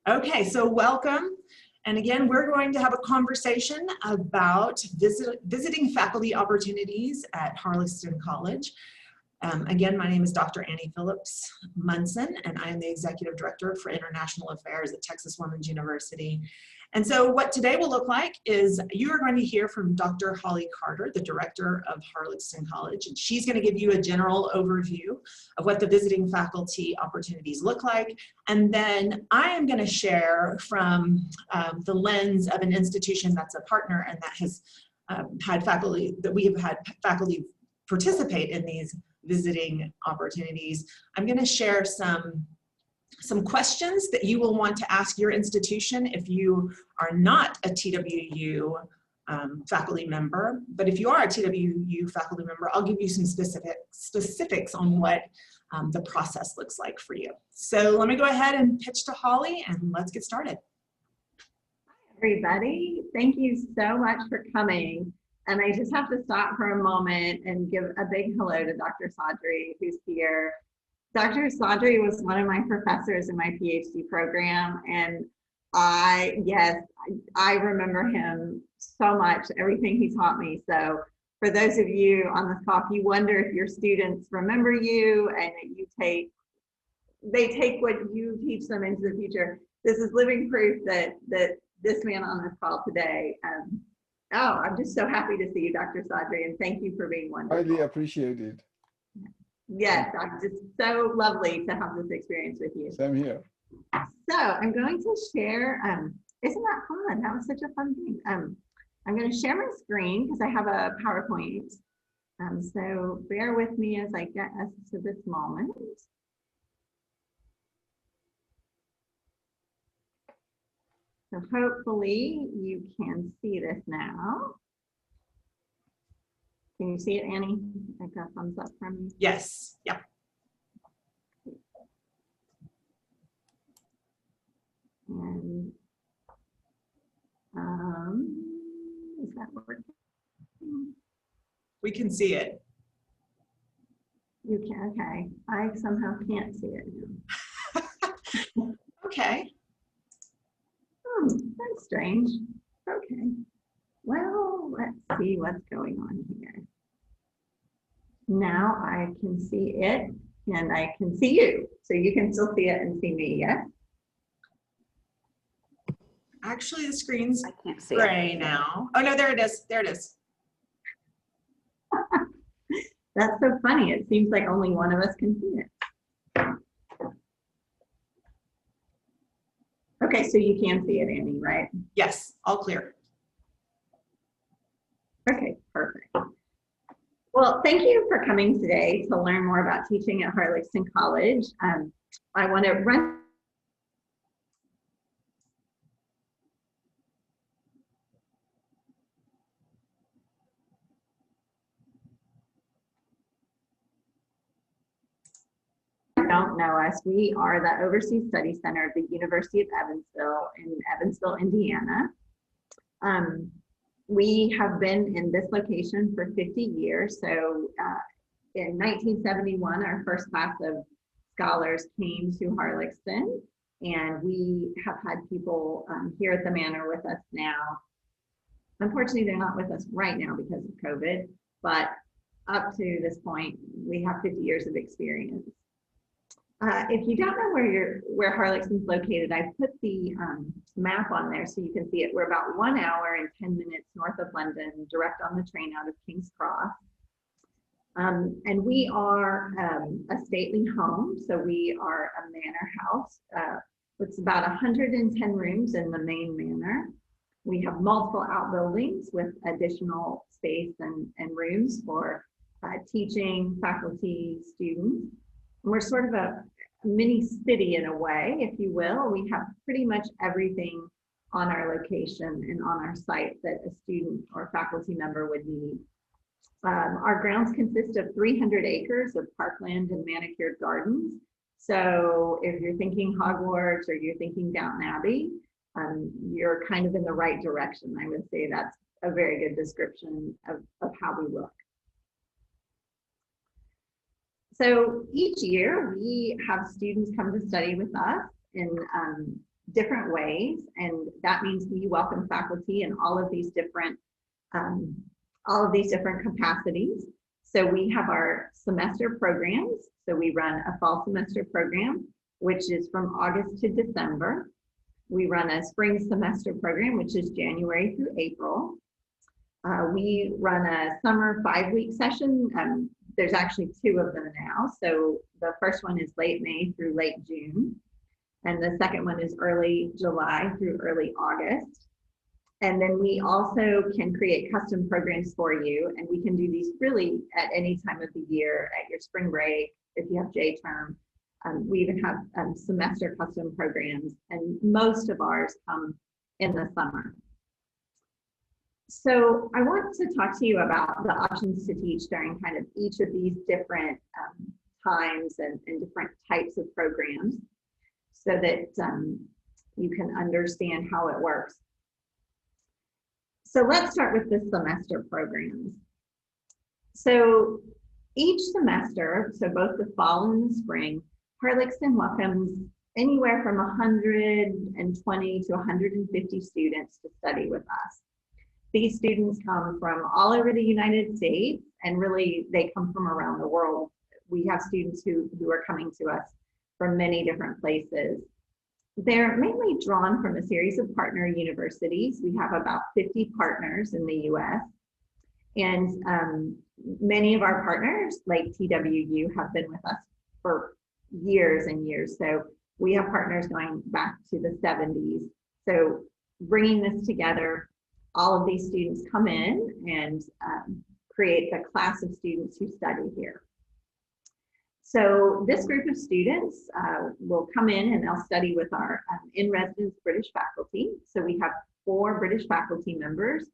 Okay, so welcome. And again, we're going to have a conversation about visiting faculty opportunities at Harlaxton College. Again, my name is Dr. Annie Phillips Munson, and I am the Executive Director for International Affairs at Texas Women's University. And so what today will look like is you are going to hear from Dr. Holly Carter, the Director of Harlaxton College, and she's going to give you a general overview of what the visiting faculty opportunities look like. And then I am going to share from the lens of an institution that's a partner and that has had faculty, that we have had faculty participate in these visiting opportunities. I'm going to share some questions that you will want to ask your institution if you are not a TWU faculty member. But if you are a TWU faculty member, I'll give you some specifics on what the process looks like for you. So let me go ahead and pitch to Holly and let's get started. Hi, everybody. Thank you so much for coming. And I just have to stop for a moment and give a big hello to Dr. Sadri, who's here. Dr. Sadri was one of my professors in my PhD program, and I remember him so much, everything he taught me. So for those of you on this call, if you wonder if your students remember you and that they take what you teach them into the future, this is living proof that this man on this call today, I'm just so happy to see you, Dr. Sadri, and thank you for being wonderful. Highly appreciated. Yes, it's so lovely to have this experience with you. Same here. So I'm going to share, isn't that fun? That was such a fun thing. I'm going to share my screen because I have a PowerPoint. So bear with me as I get us to this moment. So hopefully you can see this now. Can you see it, Annie? I got a thumbs up from you. Yes, yeah. And is that working? We can see it. You can, okay. I somehow can't see it now. Okay. That's strange. Okay. Well, let's see what's going on here. Now I can see it and I can see you. So you can still see it and see me, yes? Actually, the screen's I can't see gray it now. Oh no, there it is. There it is. That's so funny. It seems like only one of us can see it. Okay, so you can see it, Annie, right? Yes, all clear. Okay, perfect. Well, thank you for coming today to learn more about teaching at Harlaxton College. I want to run don't know us, we are the Overseas Study Center of the University of Evansville in Evansville, Indiana. We have been in this location for 50 years. So in 1971, our first class of scholars came to Harlaxton, and we have had people here at the Manor with us now. Unfortunately, they're not with us right now because of COVID, but up to this point, we have 50 years of experience. If you don't know where Harlaxton's located, I've put the map on there so you can see it. We're about 1 hour and 10 minutes north of London, direct on the train out of King's Cross. And we are a stately home, so we are a manor house. It's about 110 rooms in the main manor. We have multiple outbuildings with additional space and rooms for teaching, faculty, students. We're sort of a mini city in a way, if you will. We have pretty much everything on our location and on our site that a student or faculty member would need. Our grounds consist of 300 acres of parkland and manicured gardens. So if you're thinking Hogwarts or you're thinking Downton Abbey, you're kind of in the right direction. I would say that's a very good description of how we look. So each year we have students come to study with us in different ways, and that means we welcome faculty in all of these different capacities. So we have our semester programs. So we run a fall semester program, which is from August to December. We run a spring semester program, which is January through April. We run a summer 5-week session. There's actually 2 of them now. So the first one is late May through late June. And the second one is early July through early August. And then we also can create custom programs for you. And we can do these really at any time of the year, at your spring break, if you have J term. We even have semester custom programs, and most of ours come in the summer. So I want to talk to you about the options to teach during kind of each of these different times and different types of programs, so that you can understand how it works. So let's start with the semester programs. So each semester, so both the fall and the spring, Harlaxton welcomes anywhere from 120 to 150 students to study with us. These students come from all over the United States, and really they come from around the world. We have students who are coming to us from many different places. They're mainly drawn from a series of partner universities. We have about 50 partners in the US. And many of our partners, like TWU, have been with us for years and years. So we have partners going back to the 70s. So bringing this together, all of these students come in and create the class of students who study here. So this group of students will come in and they'll study with our in-residence British faculty. So we have 4 British faculty members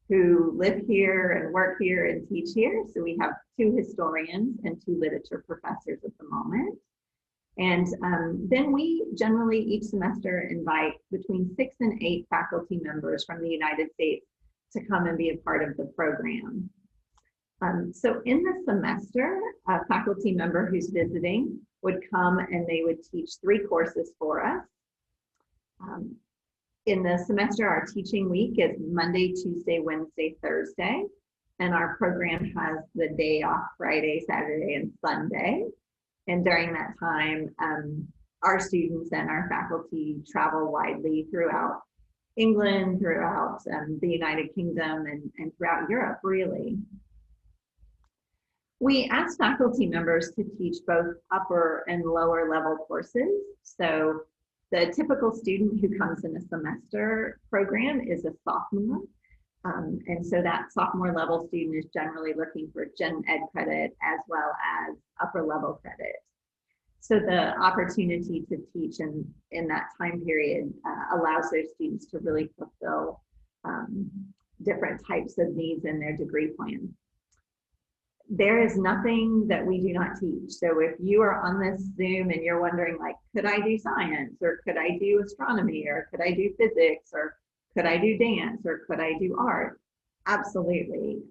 who live here and work here and teach here. So we have 2 historians and 2 literature professors at the moment. And then we generally each semester invite between 6 and 8 faculty members from the United States to come and be a part of the program. So in the semester, a faculty member who's visiting would come and they would teach 3 courses for us. In the semester, our teaching week is Monday, Tuesday, Wednesday, Thursday, and our program has the day off Friday, Saturday, and Sunday. And during that time, our students and our faculty travel widely throughout England, throughout the United Kingdom, and throughout Europe, really. We ask faculty members to teach both upper and lower level courses. So the typical student who comes in a semester program is a sophomore. And so that sophomore level student is generally looking for gen ed credit as well as upper level credit. So the opportunity to teach in that time period allows those students to really fulfill different types of needs in their degree plan. There is nothing that we do not teach. So if you are on this Zoom and you're wondering, like, could I do science, or could I do astronomy, or could I do physics, or could I do dance, or could I do art? Absolutely.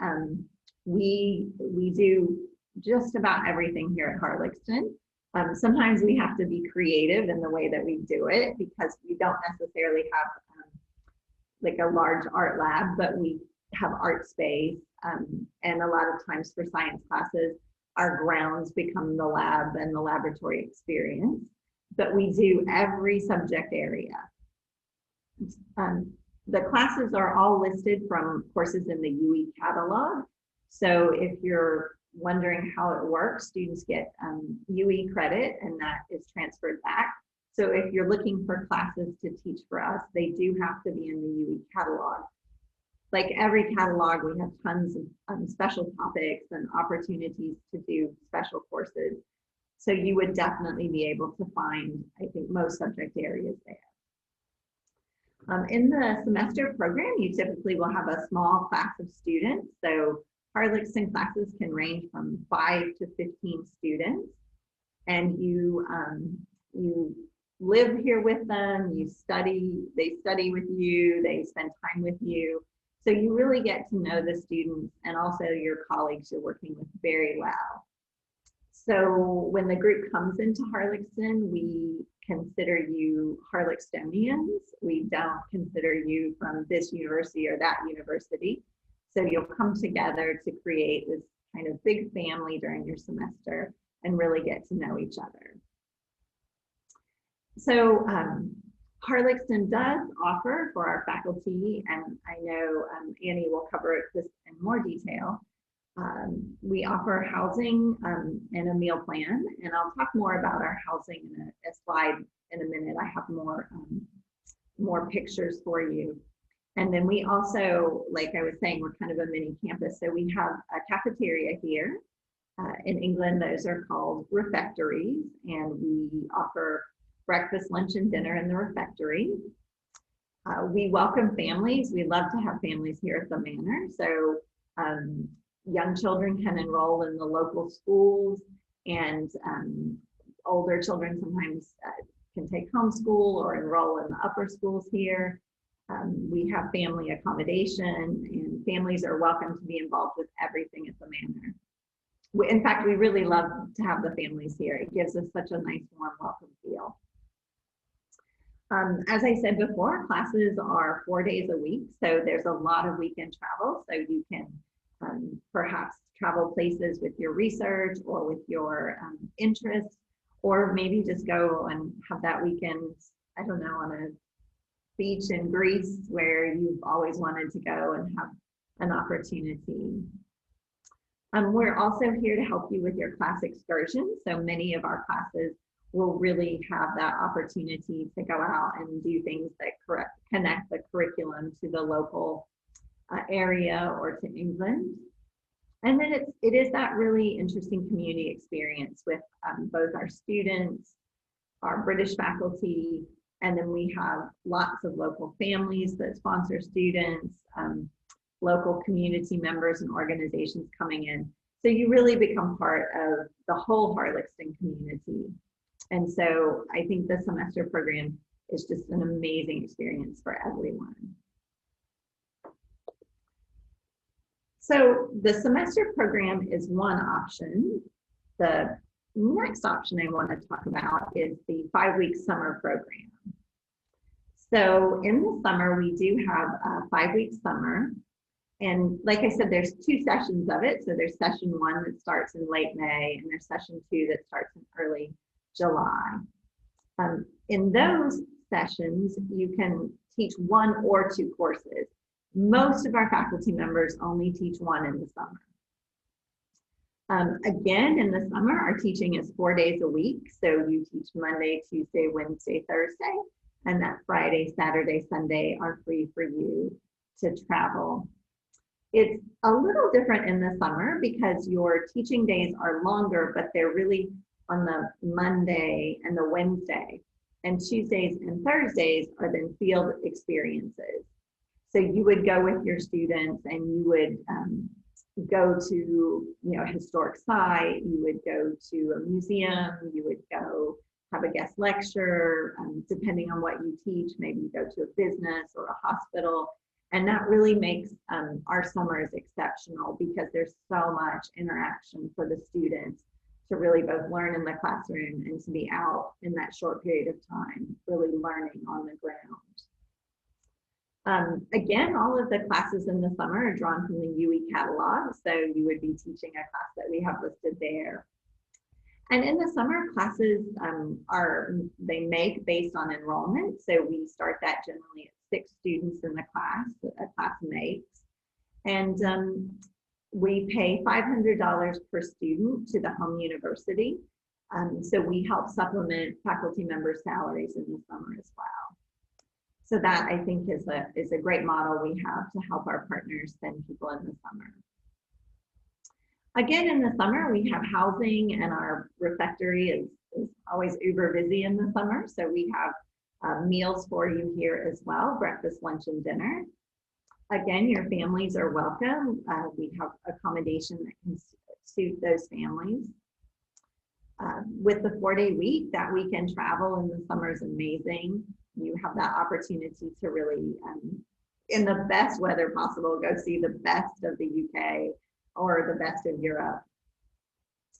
We do just about everything here at Harlaxton. Sometimes we have to be creative in the way that we do it because we don't necessarily have like a large art lab, but we have art space. And a lot of times for science classes, our grounds become the lab and the laboratory experience. But we do every subject area. The classes are all listed from courses in the UE catalog. So if you're wondering how it works, students get UE credit and that is transferred back. So if you're looking for classes to teach for us, they do have to be in the UE catalog. Like every catalog, we have tons of special topics and opportunities to do special courses. So you would definitely be able to find, I think, most subject areas there. In the semester program, you typically will have a small class of students. So Harlaxton classes can range from 5 to 15 students. And you live here with them, you study, they study with you, they spend time with you. So you really get to know the students and also your colleagues you're working with very well. So when the group comes into Harlaxton, we consider you Harlaxtonians. We don't consider you from this university or that university. So you'll come together to create this kind of big family during your semester and really get to know each other. So Harlaxton does offer for our faculty, and I know Annie will cover this in more detail. We offer housing and a meal plan, and I'll talk more about our housing in a slide in a minute. I have more pictures for you. And then we also, like I was saying, we're kind of a mini campus. So we have a cafeteria here. In England, those are called refectories, and we offer breakfast, lunch, and dinner in the refectory. We welcome families. We love to have families here at the Manor. So young children can enroll in the local schools, and older children sometimes can take homeschool or enroll in the upper schools here. We have family accommodation, and families are welcome to be involved with everything at the Manor. In fact, we really love to have the families here. It gives us such a nice, warm, welcome feel. As I said before, classes are 4 days a week, so there's a lot of weekend travel, so you can perhaps travel places with your research or with your interests, or maybe just go and have that weekend, I don't know, on a beach in Greece where you've always wanted to go and have an opportunity. We're also here to help you with your class excursions. So many of our classes will really have that opportunity to go out and do things that connect the curriculum to the local area or to England. And then it is that really interesting community experience with both our students, our British faculty, and then we have lots of local families that sponsor students, local community members and organizations coming in. So you really become part of the whole Harlaxton community. And so I think the semester program is just an amazing experience for everyone. So the semester program is one option. The next option I want to talk about is the 5-week summer program. So in the summer, we do have a 5-week summer. And like I said, there's 2 sessions of it. So there's session 1 that starts in late May, and there's session 2 that starts in early July. In those sessions, you can teach 1 or 2 courses. Most of our faculty members only teach 1 in the summer. Again, in the summer, our teaching is 4 days a week. So you teach Monday, Tuesday, Wednesday, Thursday, and that Friday, Saturday, Sunday are free for you to travel. It's a little different in the summer because your teaching days are longer, but they're really on the Monday and the Wednesday, and Tuesdays and Thursdays are then field experiences. So you would go with your students and you would go to a historic site, you would go to a museum, you would go have a guest lecture, depending on what you teach, maybe you go to a business or a hospital. And that really makes our summers exceptional because there's so much interaction for the students to really both learn in the classroom and to be out in that short period of time, really learning on the ground. Again, all of the classes in the summer are drawn from the UE catalog, so you would be teaching a class that we have listed there. And in the summer, classes they make based on enrollment, so we start that generally at 6 students in the class, a class makes. And we pay $500 per student to the home university. So we help supplement faculty members' salaries in the summer as well. So that I think is a great model we have to help our partners send people in the summer. Again, in the summer, we have housing, and our refectory is always uber busy in the summer. So we have meals for you here as well, breakfast, lunch, and dinner. Again, your families are welcome. We have accommodation that can suit those families. With the 4-day week, that weekend travel in the summer is amazing. You have that opportunity to really, in the best weather possible, go see the best of the UK or the best of Europe.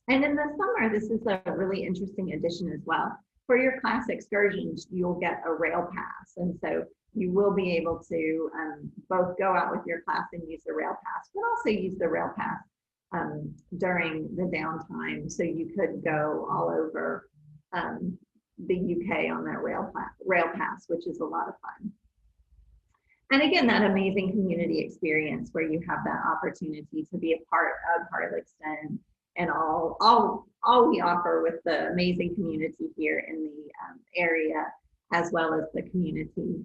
And in the summer, this is a really interesting addition as well. For your class excursions, you'll get a rail pass. And so you will be able to both go out with your class and use the rail pass, but also use the rail pass during the downtime. So you could go all over the UK on that rail pass, which is a lot of fun. And again, that amazing community experience where you have that opportunity to be a part of Harlaxton and all we offer with the amazing community here in the area, as well as the community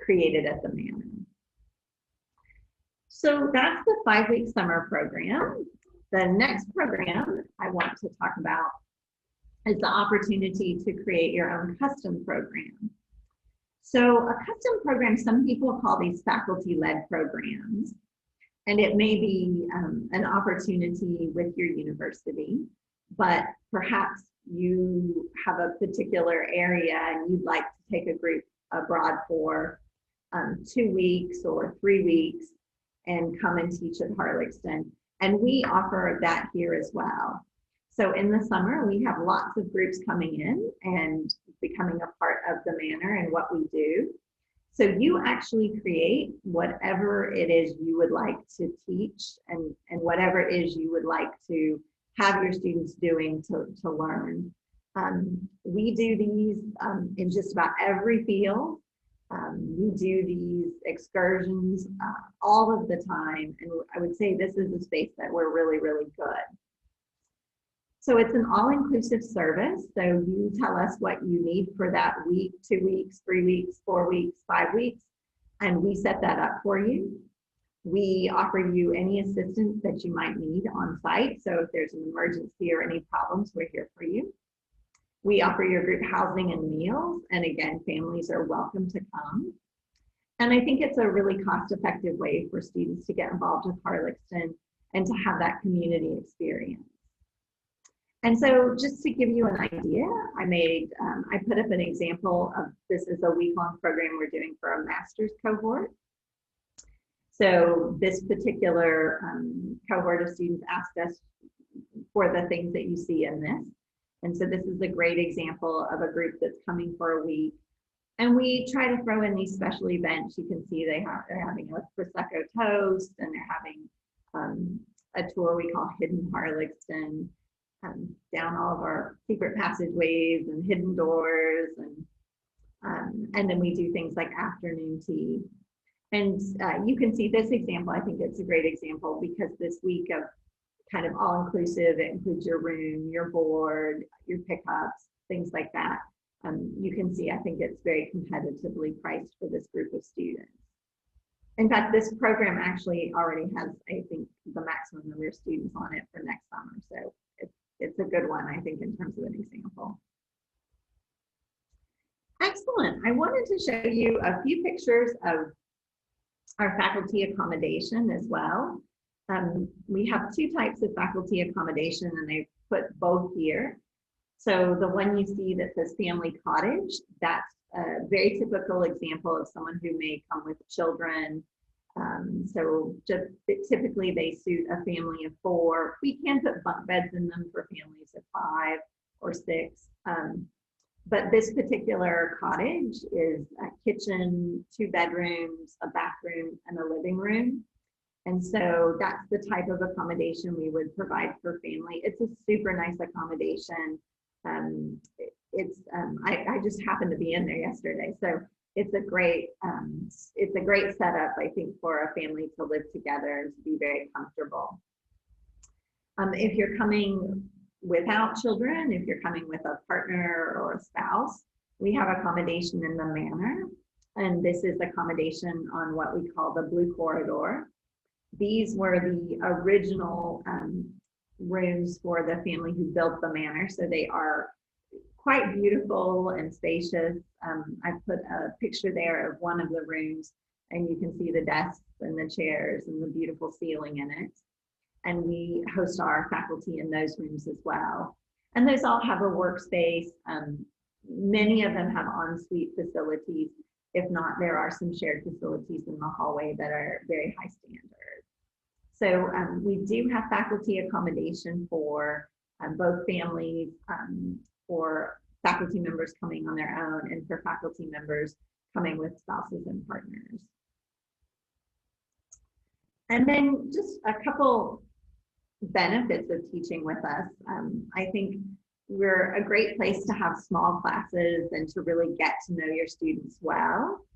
created at the Manor. So that's the 5-week summer program. The next program I want to talk about is the opportunity to create your own custom program. So a custom program, some people call these faculty-led programs, and it may be an opportunity with your university, but perhaps you have a particular area and you'd like to take a group abroad for 2 weeks or 3 weeks and come and teach at Harlaxton. And we offer that here as well. So in the summer, we have lots of groups coming in and becoming a part of the Manor and what we do. So you actually create whatever it is you would like to teach and whatever it is you would like to have your students doing to learn. We do these in just about every field. We do these excursions all of the time. And I would say this is a space that we're really, really good. So it's an all-inclusive service. So you tell us what you need for that week, 2 weeks, 3 weeks, 4 weeks, 5 weeks, and we set that up for you. We offer you any assistance that you might need on site. So if there's an emergency or any problems, we're here for you. We offer your group housing and meals. And again, families are welcome to come. And I think it's a really cost-effective way for students to get involved with Harlaxton and to have that community experience. And so just to give you an idea, I put up an example of this is a week-long program we're doing for a master's cohort. So this particular cohort of students asked us for the things that you see in this. And so this is a great example of a group that's coming for a week. And we try to throw in these special events. You can see they're having a Prosecco toast, and they're having a tour we call Hidden Harlaxton, down all of our secret passageways and hidden doors, and then we do things like afternoon tea. And you can see this example. I think it's a great example because this week of kind of all-inclusive, it includes your room, your board, your pickups, things like that. You can see, I think it's very competitively priced for this group of students. In fact, this program actually already has, I think, the maximum number of students on it for next summer. So it's a good one, I think, in terms of an example. Excellent. I wanted to show you a few pictures of our faculty accommodation as well. We have 2 types of faculty accommodation, and they put both here. So the one you see that says family cottage, that's a very typical example of someone who may come with children. So just typically they suit a family of 4. We can put bunk beds in them for families of 5 or 6. But this particular cottage is a kitchen, 2 bedrooms, a bathroom, and a living room. And so that's the type of accommodation we would provide for family. It's a super nice accommodation. I just happened to be in there yesterday, so it's a great setup, I think, for a family to live together and to be very comfortable. If you're coming without children, if you're coming with a partner or a spouse, we have accommodation in the Manor, and this is accommodation on what we call the Blue Corridor. These were the original rooms for the family who built the Manor, so they are quite beautiful and spacious. I put a picture there of one of the rooms, and you can see the desks and the chairs and the beautiful ceiling in it. And we host our faculty in those rooms as well. And those all have a workspace. Many of them have ensuite facilities. If not, there are some shared facilities in the hallway that are very high standard. So we do have faculty accommodation for both families, for faculty members coming on their own, and for faculty members coming with spouses and partners. And then just a couple benefits of teaching with us. I think we're a great place to have small classes and to really get to know your students well.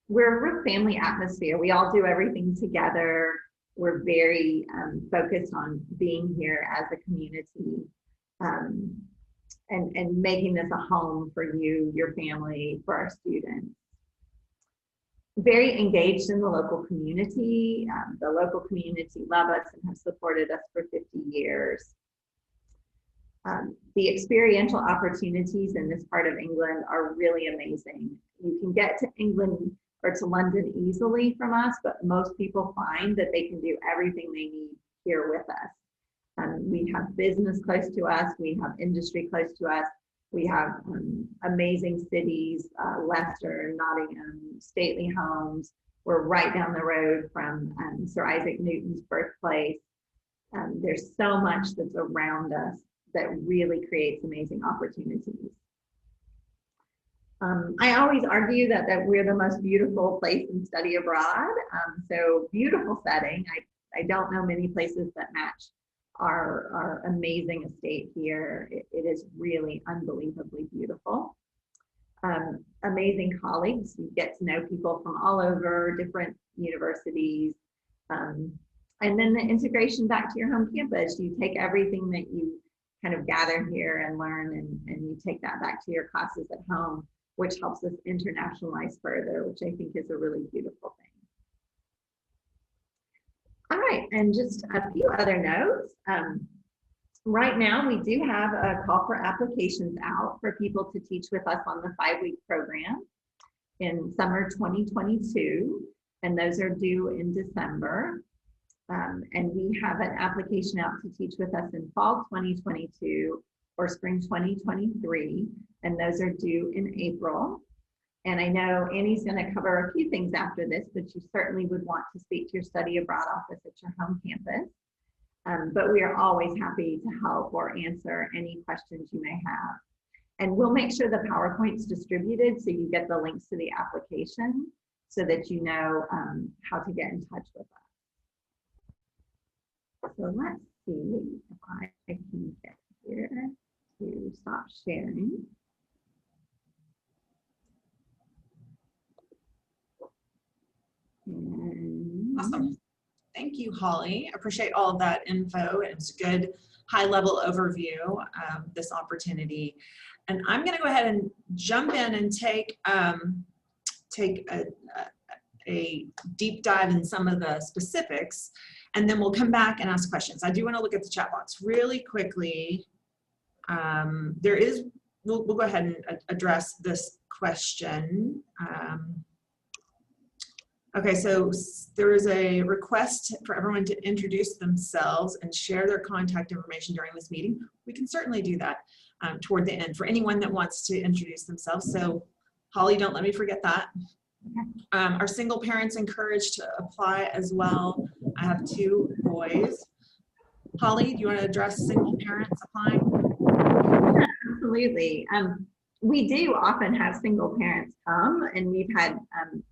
We're a real family atmosphere. We all do everything together. We're very focused on being here as a community, and making this a home for you, your family, for our students. Very engaged in the local community. The local community love us and have supported us for 50 years. The experiential opportunities in this part of England are really amazing. You can get to England or to London easily from us, but most people find that they can do everything they need here with us. We have business close to us, we have industry close to us, we have amazing cities, Leicester, Nottingham, stately homes. We're right down the road from Sir Isaac Newton's birthplace. There's so much that's around us that really creates amazing opportunities. I always argue that we're the most beautiful place in study abroad. So beautiful setting. I don't know many places that match our amazing estate here. It is really unbelievably beautiful. Amazing colleagues. You get to know people from all over different universities. And then the integration back to your home campus. You take everything that you kind of gather here and learn, and you take that back to your classes at home, which helps us internationalize further, which I think is a really beautiful thing. All right, and just a few other notes. Right now, we do have a call for applications out for people to teach with us on the 5-week program in summer 2022, and those are due in December. And we have an application out to teach with us in fall 2022 or spring 2023, and those are due in April. And I know Annie's going to cover a few things after this, but you certainly would want to speak to your study abroad office at your home campus. But we are always happy to help or answer any questions you may have. And we'll make sure the PowerPoint's distributed so you get the links to the application so that you know how to get in touch with us. So let's see if I can get here to stop sharing. Awesome. Thank you, Holly. I appreciate all of that info. It's a good high-level overview of this opportunity. And I'm going to go ahead and jump in and take a deep dive in some of the specifics, and then we'll come back and ask questions. I do want to look at the chat box really quickly. We'll go ahead and address this question. Okay, so there is a request for everyone to introduce themselves and share their contact information during this meeting. We can certainly do that toward the end for anyone that wants to introduce themselves. So Holly, don't let me forget that. Are single parents encouraged to apply as well? I have 2 boys. Holly, do you want to address single parents applying? Yeah, absolutely. We do often have single parents come, and we've had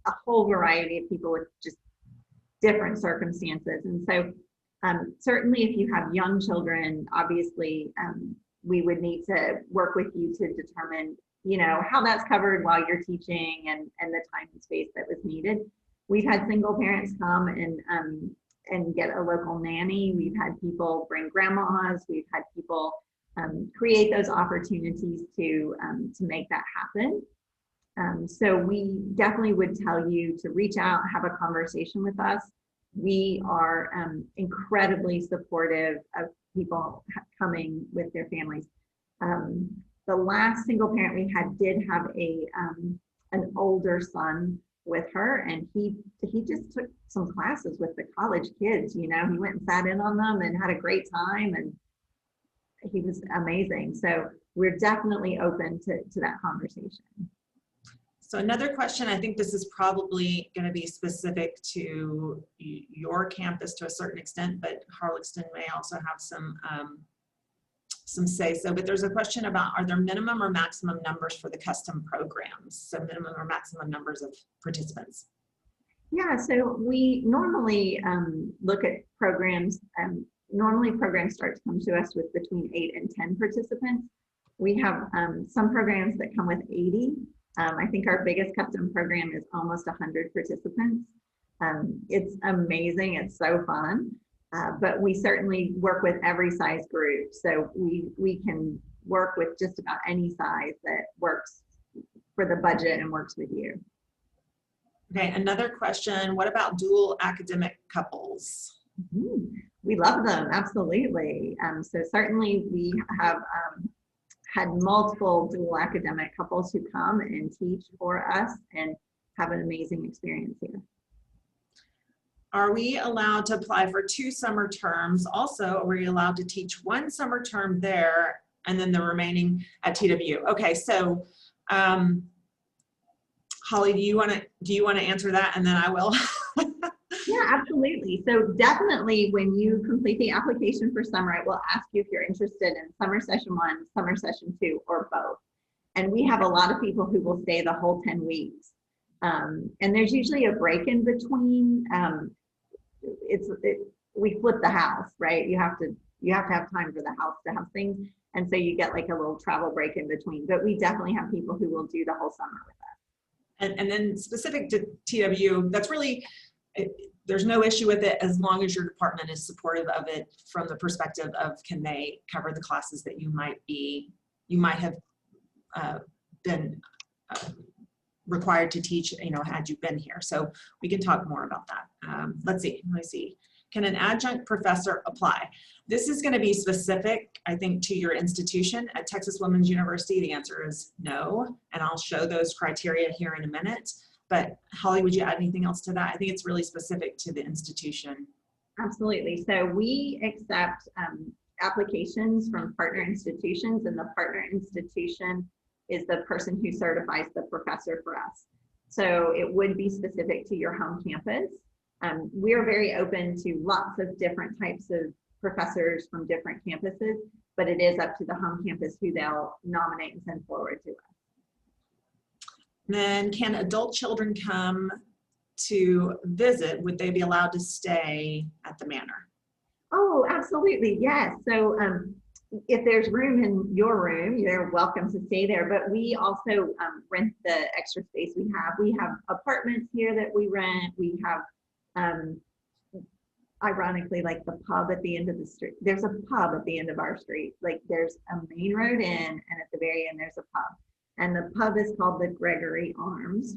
a whole variety of people with just different circumstances. And so certainly if you have young children, obviously we would need to work with you to determine, you know, how that's covered while you're teaching and the time and space that was needed. We've had single parents come and get a local nanny. We've had people bring grandmas. We've had people create those opportunities to make that happen. So we definitely would tell you to reach out, have a conversation with us. We are incredibly supportive of people coming with their families. The last single parent we had did have an older son with her, and he just took some classes with the college kids. You know, he went and sat in on them and had a great time, and he was amazing. So we're definitely open to that conversation. So another question, I think this is probably going to be specific to your campus to a certain extent, but Harlaxton may also have some say so. But there's a question about, are there minimum or maximum numbers for the custom programs? So minimum or maximum numbers of participants? Yeah, so we normally look at programs. Normally programs start to come to us with between 8 and 10 participants. We have some programs that come with 80. I think our biggest custom program is almost 100 participants. It's amazing, it's so fun, but we certainly work with every size group. So we can work with just about any size that works for the budget and works with you. Okay, another question, what about dual academic couples? We love them, absolutely. So certainly we have had multiple dual academic couples who come and teach for us and have an amazing experience here. Are we allowed to apply for 2 summer terms? Also, are we allowed to teach 1 summer term there and then the remaining at TW? Okay, so Holly, do you want to answer that, and then I will? Yeah, absolutely. So definitely when you complete the application for summer, it will ask you if you're interested in summer session 1, summer session 2, or both. And we have a lot of people who will stay the whole 10 weeks. And there's usually a break in between. We flip the house, right? You have to have time for the house to have things. And so you get like a little travel break in between. But we definitely have people who will do the whole summer with us. And then specific to TW, that's really, there's no issue with it as long as your department is supportive of it from the perspective of, can they cover the classes that you might have been required to teach, had you been here. So we can talk more about that. Let me see. Can an adjunct professor apply? This is going to be specific, I think, to your institution. At Texas Women's University, the answer is no, and I'll show those criteria here in a minute. But Holly, would you add anything else to that? I think it's really specific to the institution. Absolutely. So we accept applications from partner institutions, and the partner institution is the person who certifies the professor for us. So it would be specific to your home campus. We are very open to lots of different types of professors from different campuses, but it is up to the home campus who they'll nominate and send forward to us. Then can adult children come to visit? Would they be allowed to stay at the manor? Oh, absolutely, yes. So if there's room in your room, you're welcome to stay there, but we also rent the extra space we have. We have apartments here that we rent. We have, ironically, like the pub at the end of the street. There's a pub at the end of our street. Like there's a main road in, and at the very end, there's a pub. And the pub is called the Gregory Arms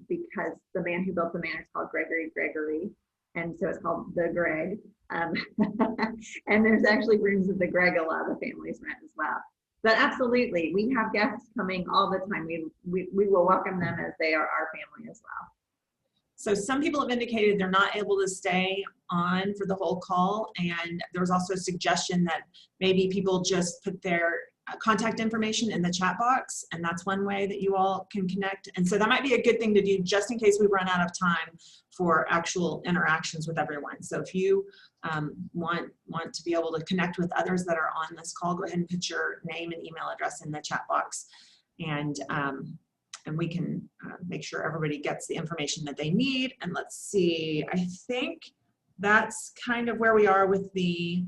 because the man who built the manor is called Gregory. And so it's called the Greg. And there's actually rooms of the Greg a lot of the families rent as well. But absolutely, we have guests coming all the time. We will welcome them as they are our family as well. So some people have indicated they're not able to stay on for the whole call. And there was also a suggestion that maybe people just put their contact information in the chat box, and that's one way that you all can connect. And so that might be a good thing to do just in case we run out of time for actual interactions with everyone. So if you want to be able to connect with others that are on this call, go ahead and put your name and email address in the chat box, and we can make sure everybody gets the information that they need. And let's see, I think that's kind of where we are with the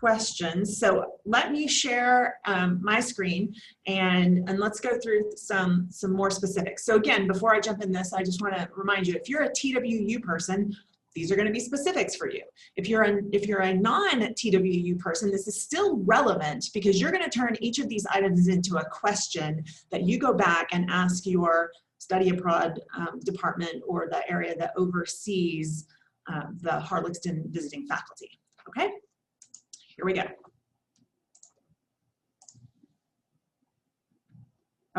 questions. So let me share my screen and let's go through some more specifics. So again, before I jump in this, I just want to remind you, if you're a TWU person, these are going to be specifics for you. If you're a non-TWU person, this is still relevant because you're going to turn each of these items into a question that you go back and ask your study abroad department or the area that oversees the Harlaxton visiting faculty. Okay? Here we go.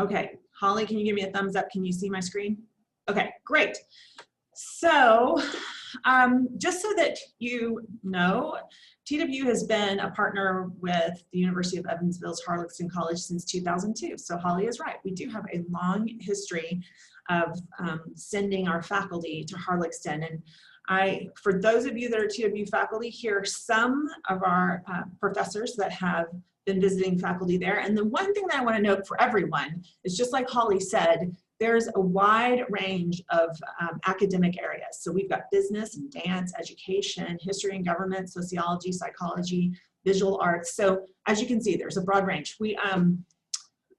Okay, Holly, can you give me a thumbs up? Can you see my screen? Okay, great. So just so that you know, TWU has been a partner with the University of Evansville's Harlaxton College since 2002. So Holly is right. We do have a long history of sending our faculty to Harlaxton. And for those of you that are TWU faculty, here are some of our professors that have been visiting faculty there. And the one thing that I want to note for everyone is, just like Holly said, there's a wide range of academic areas. So we've got business and dance, education, history and government, sociology, psychology, visual arts. So as you can see, there's a broad range. We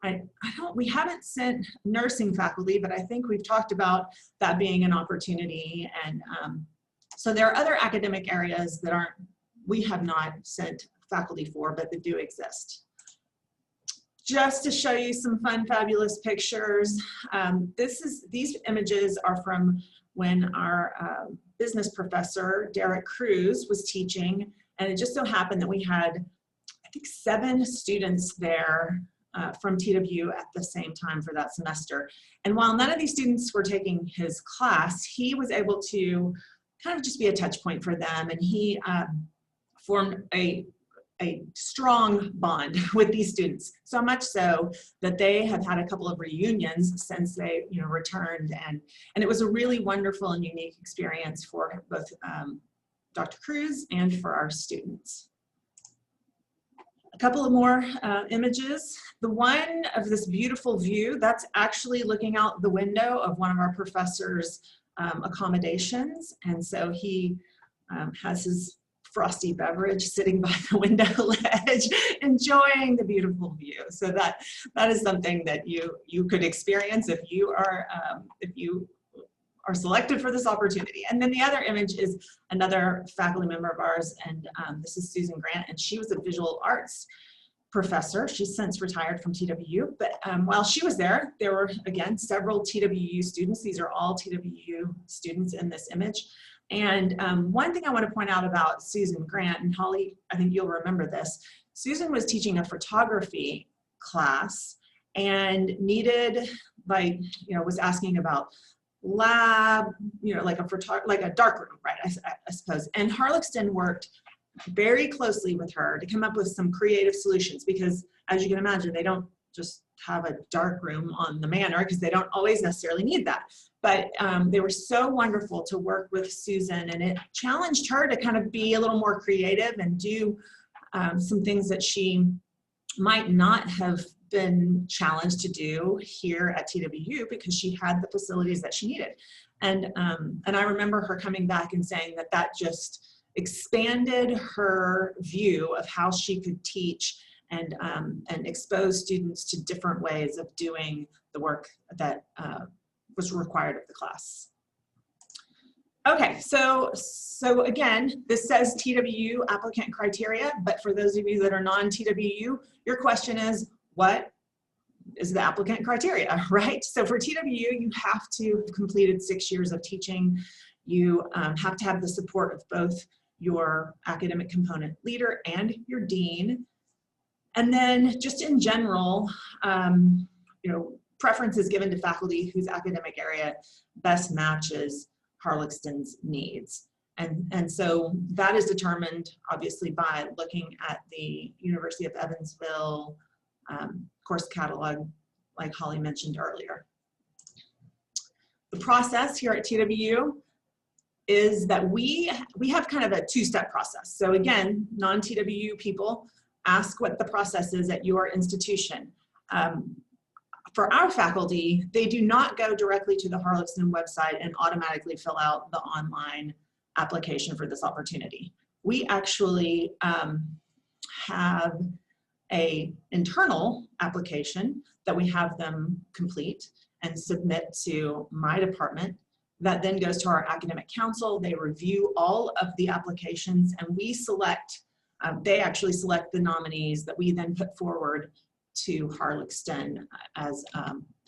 haven't sent nursing faculty, but I think we've talked about that being an opportunity. And so there are other academic areas that we have not sent faculty for, but that do exist. Just to show you some fun, fabulous pictures. These images are from when our business professor, Derek Cruz, was teaching. And it just so happened that we had, I think, 7 students there from TWU at the same time for that semester. And while none of these students were taking his class, he was able to kind of just be a touch point for them. And he formed a strong bond with these students, so much so that they have had a couple of reunions since they returned, and it was a really wonderful and unique experience for both Dr. Cruz and for our students. A couple of more images. The one of this beautiful view, that's actually looking out the window of one of our professors' accommodations, and so he has his frosty beverage sitting by the window ledge, enjoying the beautiful view. So that is something that you could experience if you are selected for this opportunity. And then the other image is another faculty member of ours, and this is Susan Grant, and she was a visual arts professor. She's since retired from TWU, but while she was there were, again, several TWU students. These are all TWU students in this image. And one thing I want to point out about Susan Grant, and Holly, I think you'll remember this, Susan was teaching a photography class and needed, was asking about lab, like a dark room, right, I suppose. And Harlaxton worked very closely with her to come up with some creative solutions, because as you can imagine, they don't just have a dark room on the manor, because they don't always necessarily need that. But they were so wonderful to work with Susan, and it challenged her to kind of be a little more creative and do some things that she might not have been challenged to do here at TWU, because she had the facilities that she needed. And I remember her coming back and saying that just expanded her view of how she could teach and expose students to different ways of doing the work that was required of the class. Okay, so again, this says TWU applicant criteria, but for those of you that are non-TWU, your question is, what is the applicant criteria, right? So for TWU, you have to have completed 6 years of teaching. You have to have the support of both your academic component leader and your dean. And then just in general, preference is given to faculty whose academic area best matches Harlaxton's needs. And so that is determined obviously by looking at the University of Evansville course catalog, like Holly mentioned earlier. The process here at TWU is that we have kind of a 2-step process. So again, non-TWU people, ask what the process is at your institution. For our faculty, they do not go directly to the Harlaxton website and automatically fill out the online application for this opportunity. We actually have an internal application that we have them complete and submit to my department. That then goes to our academic council. They review all of the applications, and we select, they actually select the nominees that we then put forward to Harlaxton as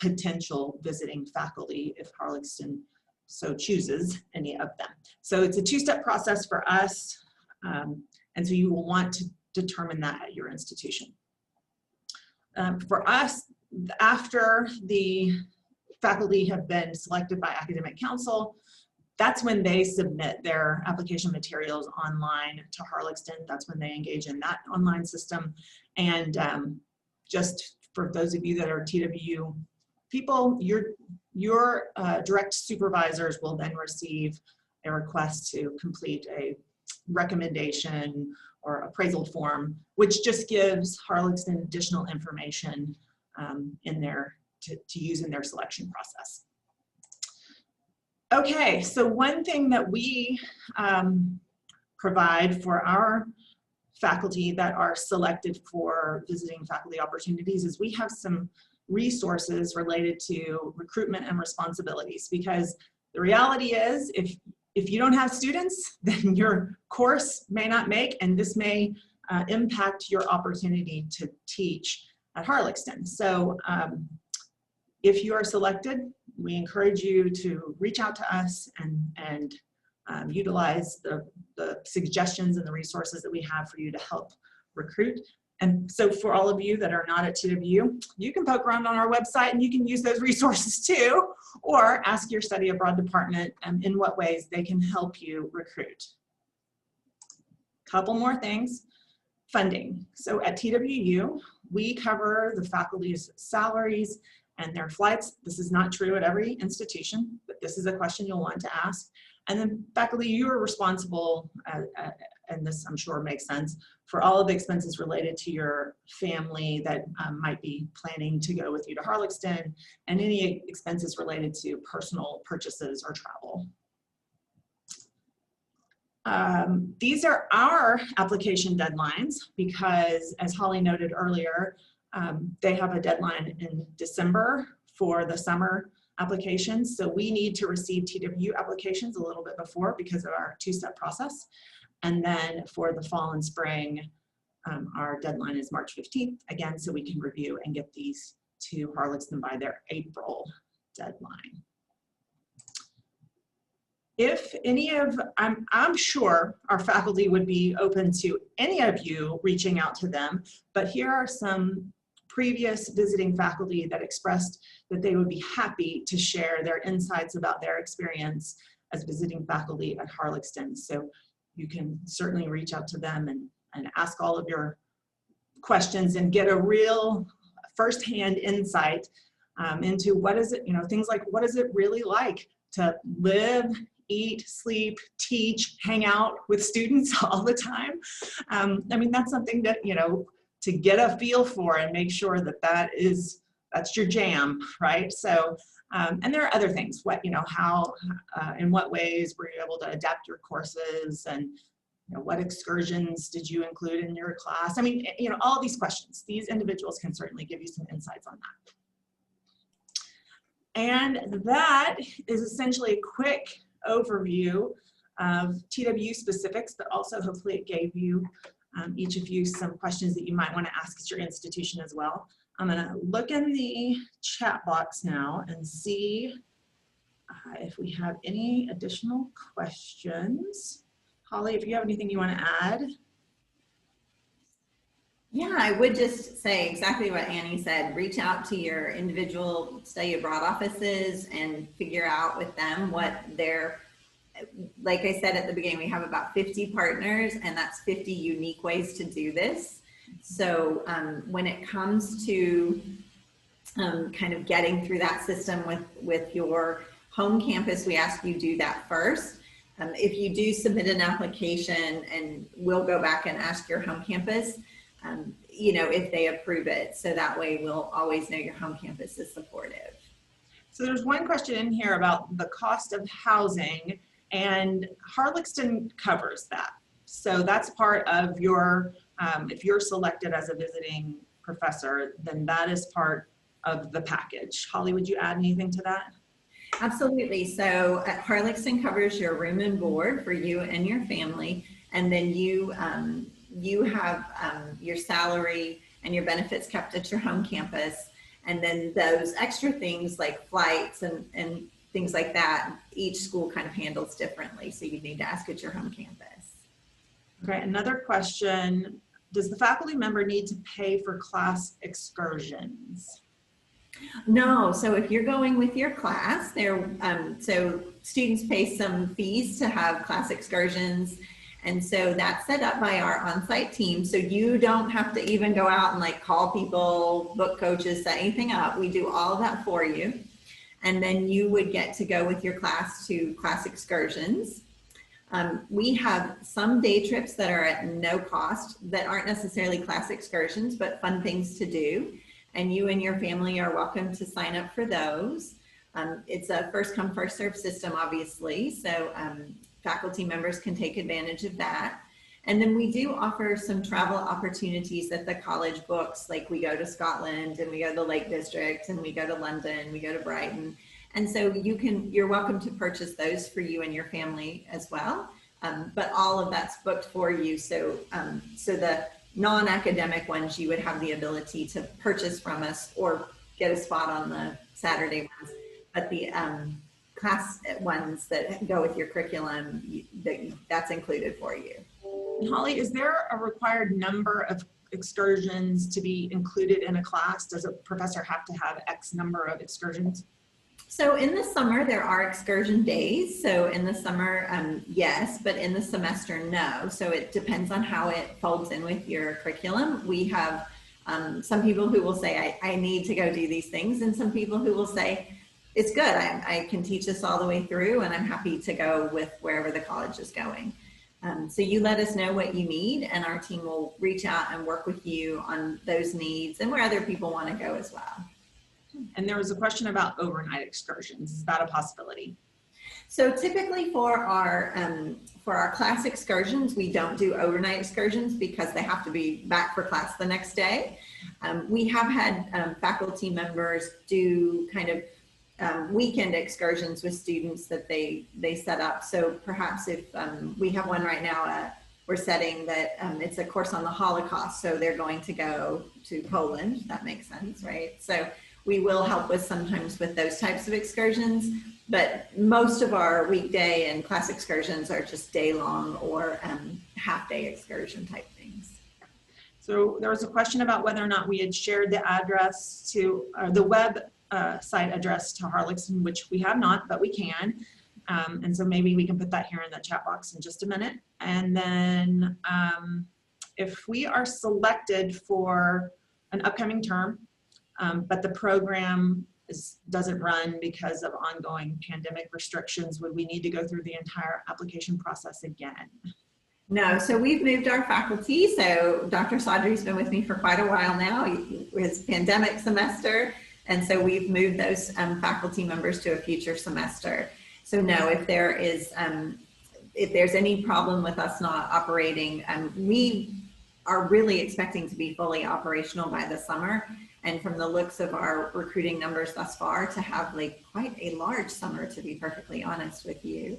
potential visiting faculty if Harlaxton so chooses any of them. So it's a 2-step process for us, and so you will want to determine that at your institution. For us, after the faculty have been selected by academic council, that's when they submit their application materials online to Harlaxton. That's when they engage in that online system. And just for those of you that are TWU people, your direct supervisors will then receive a request to complete a recommendation or appraisal form, which just gives Harlaxton additional information in there to use in their selection process. Okay, so one thing that we provide for our faculty that are selected for visiting faculty opportunities is we have some resources related to recruitment and responsibilities, because the reality is if you don't have students, then your course may not make, and this may impact your opportunity to teach at Harlaxton. So if you are selected, we encourage you to reach out to us and utilize the suggestions and the resources that we have for you to help recruit. And so for all of you that are not at TWU, you can poke around on our website and you can use those resources too, or ask your study abroad department in what ways they can help you recruit. Couple more things. Funding. So at TWU, we cover the faculty's salaries and their flights. This is not true at every institution, but this is a question you'll want to ask. And then faculty, you are responsible, and this I'm sure makes sense, for all of the expenses related to your family that might be planning to go with you to Harlaxton, and any expenses related to personal purchases or travel. These are our application deadlines because, as Holly noted earlier, they have a deadline in December for the summer applications. So we need to receive TWU applications a little bit before because of our two-step process. And then for the fall and spring, our deadline is March 15th, again, so we can review and get these to Harlaxton by their April deadline. If any of, I'm sure our faculty would be open to any of you reaching out to them, but here are some previous visiting faculty that expressed that they would be happy to share their insights about their experience as visiting faculty at Harlaxton. So you can certainly reach out to them and ask all of your questions and get a real firsthand insight into what is it, things like what is it really like to live, eat, sleep, teach, hang out with students all the time. I mean, that's something that, to get a feel for and make sure that that's your jam, right? So, and there are other things, how, in what ways were you able to adapt your courses, and what excursions did you include in your class? I mean, all these questions, these individuals can certainly give you some insights on that. And that is essentially a quick overview of TWU specifics, but also hopefully it gave you, each of you, some questions that you might want to ask at your institution as well. I'm going to look in the chat box now and see if we have any additional questions. Holly, if you have anything you want to add. Yeah, I would just say exactly what Annie said. Reach out to your individual study abroad offices and figure out with them what their, like I said at the beginning, we have about 50 partners, and that's 50 unique ways to do this. So when it comes to kind of getting through that system with your home campus, we ask you do that first. If you do submit an application, and we'll go back and ask your home campus, if they approve it. So that way we'll always know your home campus is supportive. So there's one question in here about the cost of housing, and Harlaxton covers that. So that's part of your, if you're selected as a visiting professor, then that is part of the package. Holly, would you add anything to that? Absolutely. So Harlaxton covers your room and board for you and your family, and then you have your salary and your benefits kept at your home campus, and then those extra things like flights and things like that, each school kind of handles differently, so you need to ask at your home campus. Okay, another question. Does the faculty member need to pay for class excursions? No, so if you're going with your class, so students pay some fees to have class excursions. And so that's set up by our on-site team. So you don't have to even go out and like call people, book coaches, set anything up. We do all of that for you. And then you would get to go with your class to class excursions. We have some day trips that are at no cost that aren't necessarily class excursions, but fun things to do. And you and your family are welcome to sign up for those. It's a first come, first serve system, obviously. So faculty members can take advantage of that. And then we do offer some travel opportunities that the college books, like we go to Scotland and we go to the Lake District and we go to London, we go to Brighton. And so you're welcome to purchase those for you and your family as well. But all of that's booked for you. So the non-academic ones, you would have the ability to purchase from us or get a spot on the Saturday ones. But the class ones that go with your curriculum, that's included for you. Holly, is there a required number of excursions to be included in a class? Does a professor have to have X number of excursions? So in the summer, there are excursion days. So in the summer, yes, but in the semester, no. So it depends on how it folds in with your curriculum. We have some people who will say, I need to go do these things. And some people who will say, it's good. I can teach this all the way through and I'm happy to go with wherever the college is going. So you let us know what you need and our team will reach out and work with you on those needs and where other people want to go as well. And there was a question about overnight excursions. Is that a possibility? So typically for our class excursions, we don't do overnight excursions because they have to be back for class the next day. We have had faculty members do kind of weekend excursions with students that they set up. So perhaps if we have one right now, we're setting that it's a course on the Holocaust. So they're going to go to Poland. That makes sense, right? So we will help with sometimes with those types of excursions, but most of our weekday and class excursions are just day long or half-day excursion type things. So there was a question about whether or not we had shared the address to the web site address to Harlaxton, which we have not, but we can. And so maybe we can put that here in the chat box in just a minute. And then if we are selected for an upcoming term, but the program doesn't run because of ongoing pandemic restrictions, would we need to go through the entire application process again? No, so we've moved our faculty. So Dr. Saudry's been with me for quite a while now. His pandemic semester. And so we've moved those faculty members to a future semester. So no, if there's any problem with us not operating, we are really expecting to be fully operational by the summer. And from the looks of our recruiting numbers thus far, to have like quite a large summer, to be perfectly honest with you.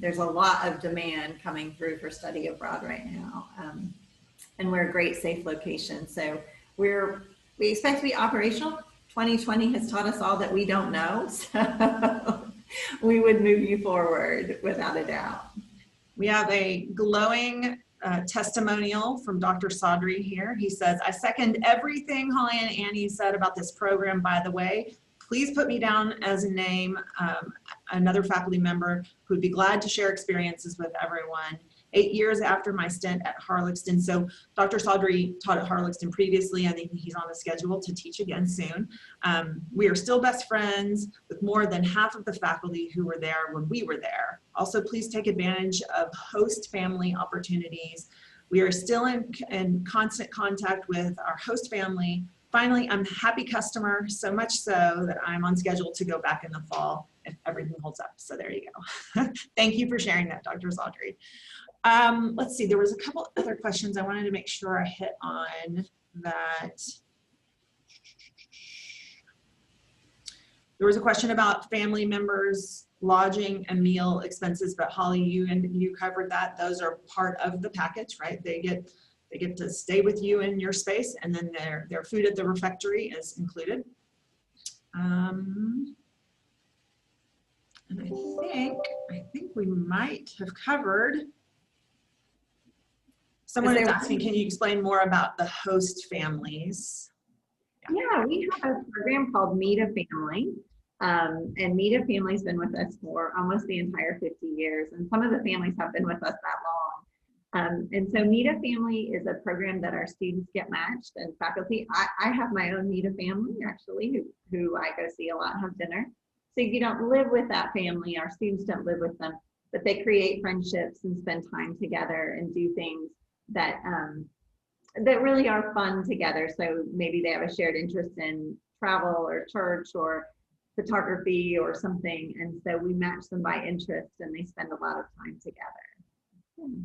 There's a lot of demand coming through for study abroad right now. And we're a great, safe location. So we expect to be operational. 2020 has taught us all that we don't know. So we would move you forward without a doubt. We have a glowing testimonial from Dr. Saudry here. He says, I second everything Holly and Annie said about this program, by the way. Please put me down as a name, another faculty member who'd be glad to share experiences with everyone. 8 years after my stint at Harlaxton. So Dr. Saudry taught at Harlaxton previously. I think he's on the schedule to teach again soon. We are still best friends with more than half of the faculty who were there when we were there. Also, please take advantage of host family opportunities. We are still in constant contact with our host family. Finally, I'm a happy customer, so much so that I'm on schedule to go back in the fall if everything holds up. So there you go. Thank you for sharing that, Dr. Saudry. Let's see, there was a couple other questions I wanted to make sure I hit on that. There was a question about family members, lodging and meal expenses, but Holly, you covered that. Those are part of the package, right? They get to stay with you in your space, and then their food at the refectory is included. And I think we might have covered. Someone is asking, can you explain more about the host families? Yeah, we have a program called Meet a Family. And Meet a Family's been with us for almost the entire 50 years. And some of the families have been with us that long. And so Meet a Family is a program that our students get matched and faculty. I have my own Meet a Family, actually, who I go see a lot and have dinner. So you don't live with that family, our students don't live with them, but they create friendships and spend time together and do things that that really are fun together. So maybe they have a shared interest in travel or church or photography or something. And so we match them by interest and they spend a lot of time together.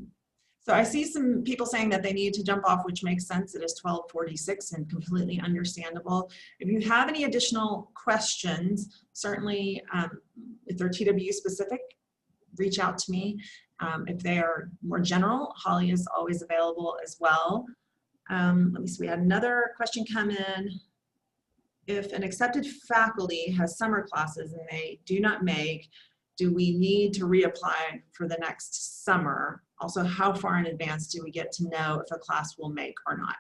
So I see some people saying that they need to jump off, which makes sense. It is 12:46 and completely understandable. If you have any additional questions, certainly if they're TW specific, reach out to me. If they are more general, Holly is always available as well. Let me see, we had another question come in. If an accepted faculty has summer classes and they do not make, do we need to reapply for the next summer? Also, how far in advance do we get to know if a class will make or not?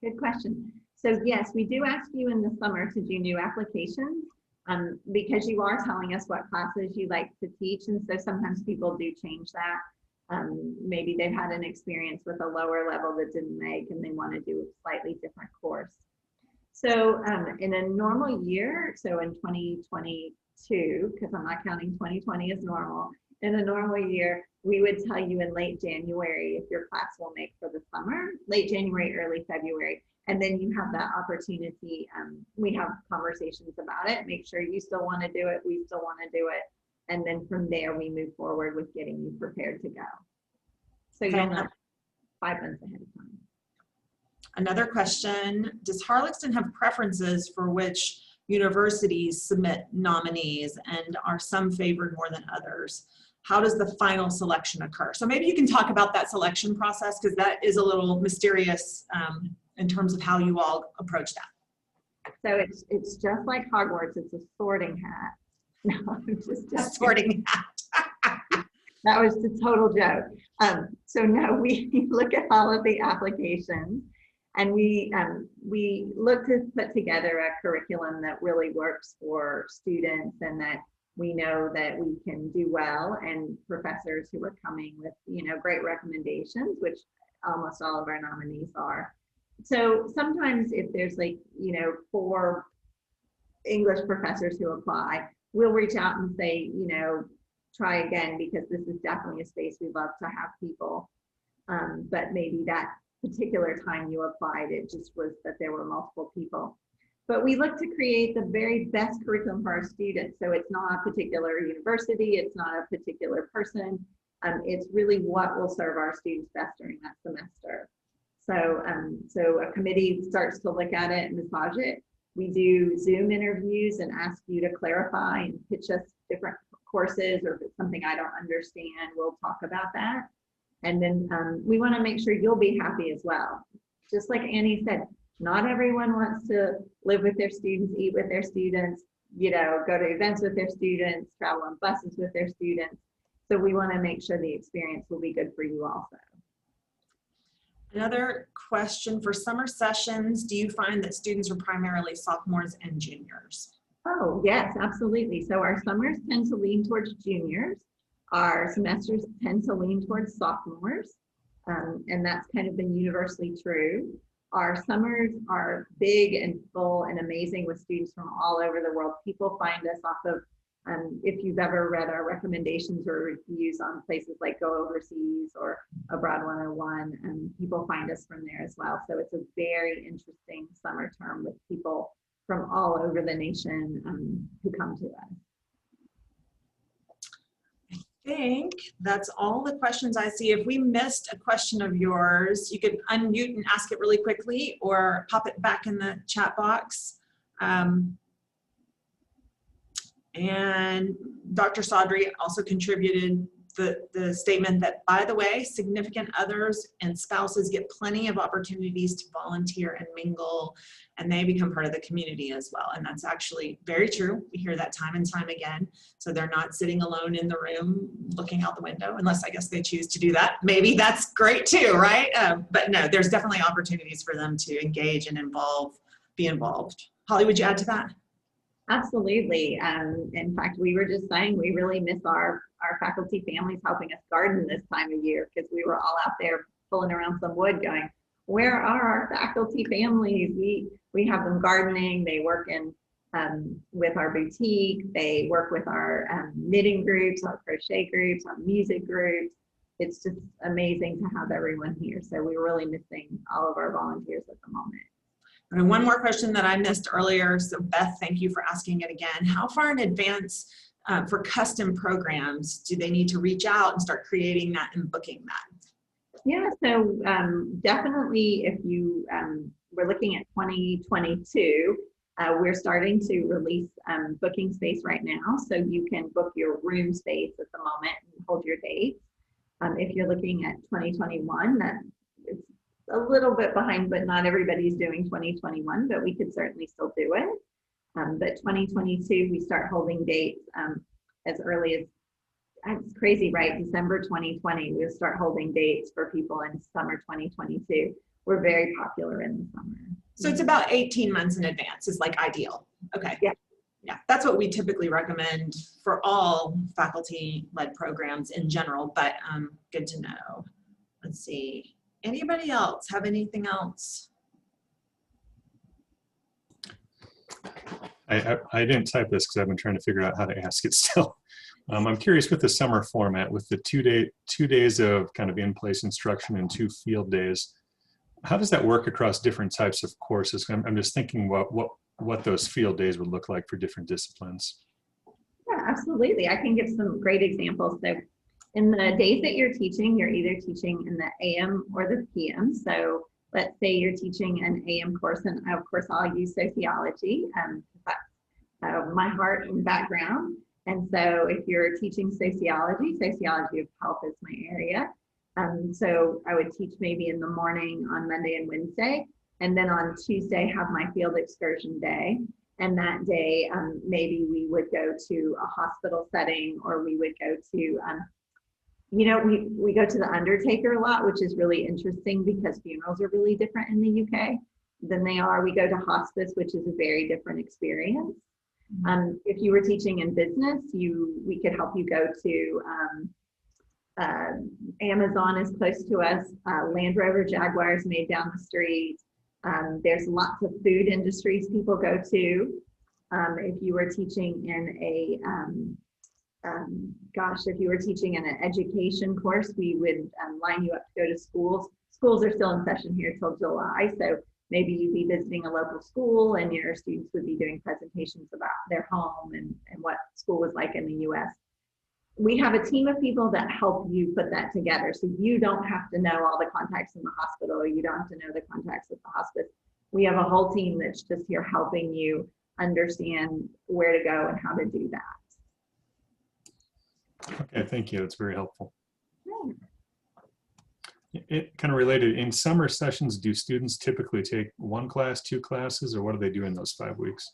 Good question. So yes, we do ask you in the summer to do new applications because you are telling us what classes you like to teach. And so sometimes people do change that. Maybe they've had an experience with a lower level that didn't make and they want to do a slightly different course. So in a normal year, so in 2022, because I'm not counting 2020 as normal, in a normal year, we would tell you in late January if your class will make for the summer, late January, early February, and then you have that opportunity. We have conversations about it, make sure you still want to do it, we still want to do it, and then from there we move forward with getting you prepared to go. So you'll know 5 months ahead of time. Another question, does Harlaxton have preferences for which universities submit nominees, and are some favored more than others? How does the final selection occur? So maybe you can talk about that selection process, because that is a little mysterious in terms of how you all approach that. So it's just like Hogwarts, it's a sorting hat. No, just sorting hat. That was a total joke. So no, we look at all of the applications and we look to put together a curriculum that really works for students and that we know that we can do well, and professors who are coming with, great recommendations, which almost all of our nominees are. So sometimes if there's 4 English professors who apply, we'll reach out and say, try again, because this is definitely a space we'd love to have people. But maybe that particular time you applied, it just was that there were multiple people. But we look to create the very best curriculum for our students. So it's not a particular university, it's not a particular person. It's really what will serve our students best during that semester. So a committee starts to look at it and massage it. We do Zoom interviews and ask you to clarify and pitch us different courses, or if it's something I don't understand, we'll talk about that. And then we want to make sure you'll be happy as well. Just like Annie said, not everyone wants to live with their students, eat with their students, go to events with their students, travel on buses with their students. So we want to make sure the experience will be good for you also. Another question, for summer sessions, do you find that students are primarily sophomores and juniors? Oh, yes, absolutely. So our summers tend to lean towards juniors. Our semesters tend to lean towards sophomores. And that's kind of been universally true. Our summers are big and full and amazing with students from all over the world. People find us off of, if you've ever read our recommendations or reviews on places like Go Overseas or Abroad 101, people find us from there as well. So it's a very interesting summer term with people from all over the nation who come to us. I think that's all the questions I see. If we missed a question of yours, you could unmute and ask it really quickly or pop it back in the chat box. And Dr. Saudry also contributed the statement that, by the way, significant others and spouses get plenty of opportunities to volunteer and mingle, and they become part of the community as well. And that's actually very true. We hear that time and time again. So they're not sitting alone in the room looking out the window, unless I guess they choose to do that. Maybe that's great too, right? But no, there's definitely opportunities for them to engage and involve be involved. Holly, would you add to that? Absolutely. In fact, we were just saying we really miss our faculty families helping us garden this time of year, because we were all out there pulling around some wood going, where are our faculty families? We have them gardening. They work in with our boutique. They work with our knitting groups, our crochet groups, our music groups. It's just amazing to have everyone here. So we're really missing all of our volunteers at the moment. And one more question that I missed earlier. So Beth, thank you for asking it again. How far in advance for custom programs do they need to reach out and start creating that and booking that? Yeah, so definitely if you, we're looking at 2022, we're starting to release booking space right now. So you can book your room space at the moment and hold your dates. If you're looking at 2021, that it's a little bit behind, but not everybody's doing 2021, but we could certainly still do it. But 2022, we start holding dates as early as, it's crazy, right? December 2020, we'll start holding dates for people in summer 2022. We're very popular in the summer. So it's about 18 months in advance is like ideal. Okay. Yeah. Yeah, that's what we typically recommend for all faculty-led programs in general, but good to know. Let's see. Anybody else have anything else? I didn't type this because I've been trying to figure out how to ask it still. I'm curious with the summer format, with the two days of kind of in-place instruction and 2 field days, how does that work across different types of courses? I'm just thinking what those field days would look like for different disciplines. Yeah, absolutely. I can give some great examples. So in the days that you're teaching, you're either teaching in the AM or the PM. So let's say you're teaching an AM course, and of course I'll use sociology. That's my heart and background. And so if you're teaching sociology of health is my area. So I would teach maybe in the morning on Monday and Wednesday, and then on Tuesday have my field excursion day. And that day, maybe we would go to a hospital setting, or we would go to, we go to the undertaker a lot, which is really interesting because funerals are really different in the UK than they are. We go to hospice, which is a very different experience. If you were teaching in business, we could help you go to Amazon is close to us. Land Rover Jaguar is made down the street. There's lots of food industries people go to. If you were teaching in if you were teaching in an education course, we would line you up to go to schools. Schools are still in session here till July, so maybe you'd be visiting a local school and your students would be doing presentations about their home and what school was like in the US. We have a team of people that help you put that together. So you don't have to know all the contacts in the hospital, or you don't have to know the contacts at the hospice. We have a whole team that's just here helping you understand where to go and how to do that. Okay, thank you. That's very helpful. It kind of related, in summer sessions, do students typically take 1 class, 2 classes, or what do they do in those 5 weeks?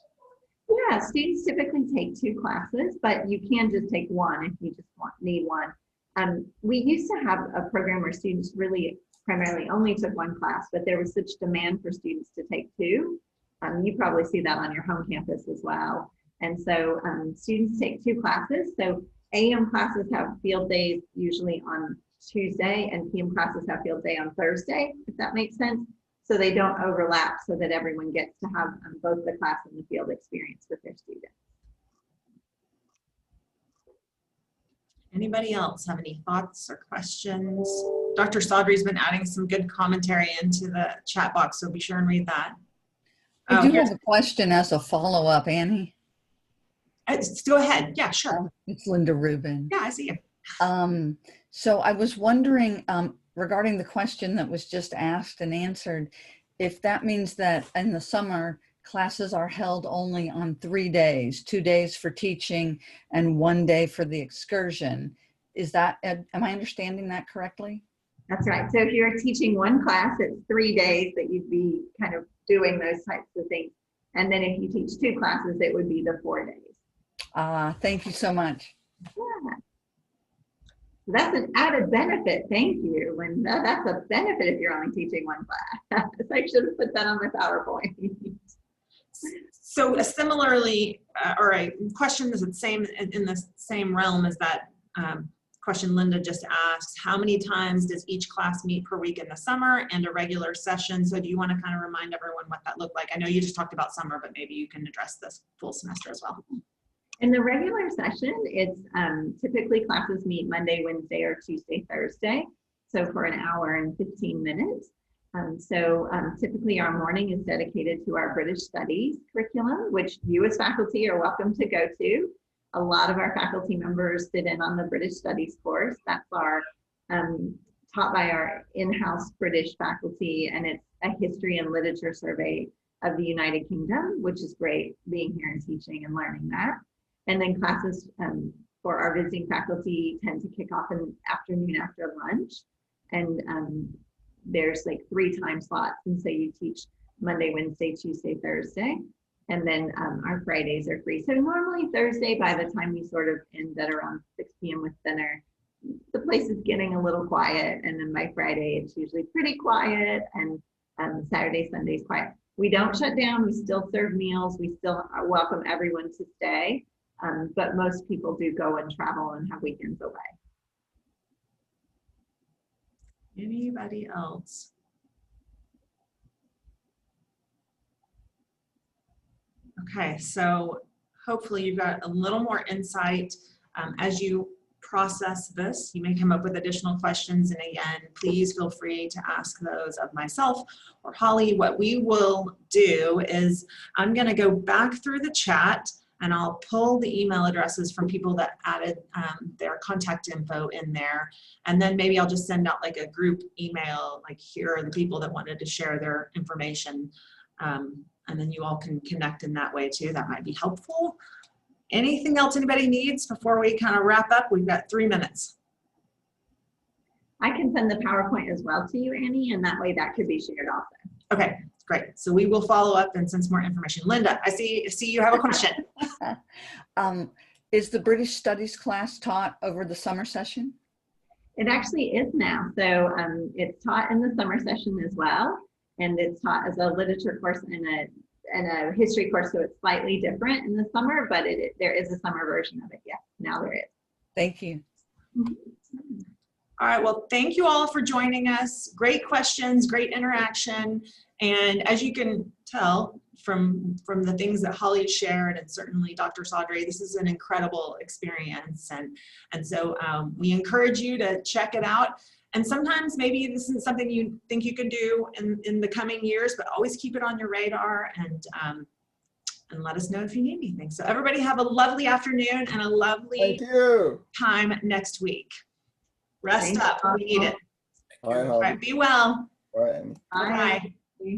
Yeah, students typically take 2 classes, but you can just take 1 if you just need 1. We used to have a program where students really primarily only took 1 class, but there was such demand for students to take 2. You probably see that on your home campus as well. And so students take 2 classes. So AM classes have field days usually on Tuesday, and PM classes have field day on Thursday, if that makes sense. So they don't overlap, so that everyone gets to have both the class and the field experience with their students. Anybody else have any thoughts or questions? Dr. Saudry's been adding some good commentary into the chat box, so be sure and read that. I do have a question as a follow-up, Annie. Go ahead. Yeah, sure. It's Linda Rubin. Yeah, I see you. So I was wondering, regarding the question that was just asked and answered, if that means that in the summer classes are held only on 3 days, 2 days for teaching and 1 day for the excursion. Is that, am I understanding that correctly? That's right. So if you're teaching 1 class, it's 3 days that you'd be kind of doing those types of things. And then if you teach 2 classes, it would be the 4 days. Thank you so much. Yeah. That's an added benefit. Thank you, Linda. That's a benefit if you're only teaching 1 class. I should have put that on my PowerPoint. So similarly, or a question is the same in the same realm as that question Linda just asked. How many times does each class meet per week in the summer and a regular session? So do you want to kind of remind everyone what that looked like? I know you just talked about summer, but maybe you can address this full semester as well. In the regular session, it's typically classes meet Monday, Wednesday, or Tuesday, Thursday. So for an hour and 15 minutes. Typically our morning is dedicated to our British Studies curriculum, which you as faculty are welcome to go to. A lot of our faculty members sit in on the British Studies course. That's our taught by our in-house British faculty, and it's a history and literature survey of the United Kingdom, which is great being here and teaching and learning that. And then classes for our visiting faculty tend to kick off in the afternoon after lunch. And there's like 3 time slots. And so you teach Monday, Wednesday, Tuesday, Thursday. And then our Fridays are free. So normally Thursday, by the time we sort of end at around 6 p.m. with dinner, the place is getting a little quiet. And then by Friday, it's usually pretty quiet. And Saturday, Sunday is quiet. We don't shut down. We still serve meals. We still welcome everyone to stay. But most people do go and travel and have weekends away. Anybody else? Okay, so hopefully you've got a little more insight as you process this. You may come up with additional questions, and again, please feel free to ask those of myself or Holly. What we will do is I'm going to go back through the chat and I'll pull the email addresses from people that added their contact info in there. And then maybe I'll just send out like a group email, like here are the people that wanted to share their information. And then you all can connect in that way too. That might be helpful. Anything else anybody needs before we kind of wrap up? We've got 3 minutes. I can send the PowerPoint as well to you, Annie, and that way that could be shared also. Okay, great. So we will follow up and send some more information. Linda, I see you have a question. Is the British Studies class taught over the summer session? It actually is now. So it's taught in the summer session as well. And it's taught as a literature course and a history course. So it's slightly different in the summer, but there is a summer version of it. Yes, now there is. Thank you. All right, well, thank you all for joining us. Great questions, great interaction. And as you can tell from the things that Holly shared, and certainly Dr. Saudry, this is an incredible experience. And so we encourage you to check it out. And sometimes maybe this isn't something you think you can do in the coming years, but always keep it on your radar and let us know if you need anything. So everybody have a lovely afternoon and a lovely time next week. Rest up. We need it. All right, All right, be well. all right. Bye. Bye.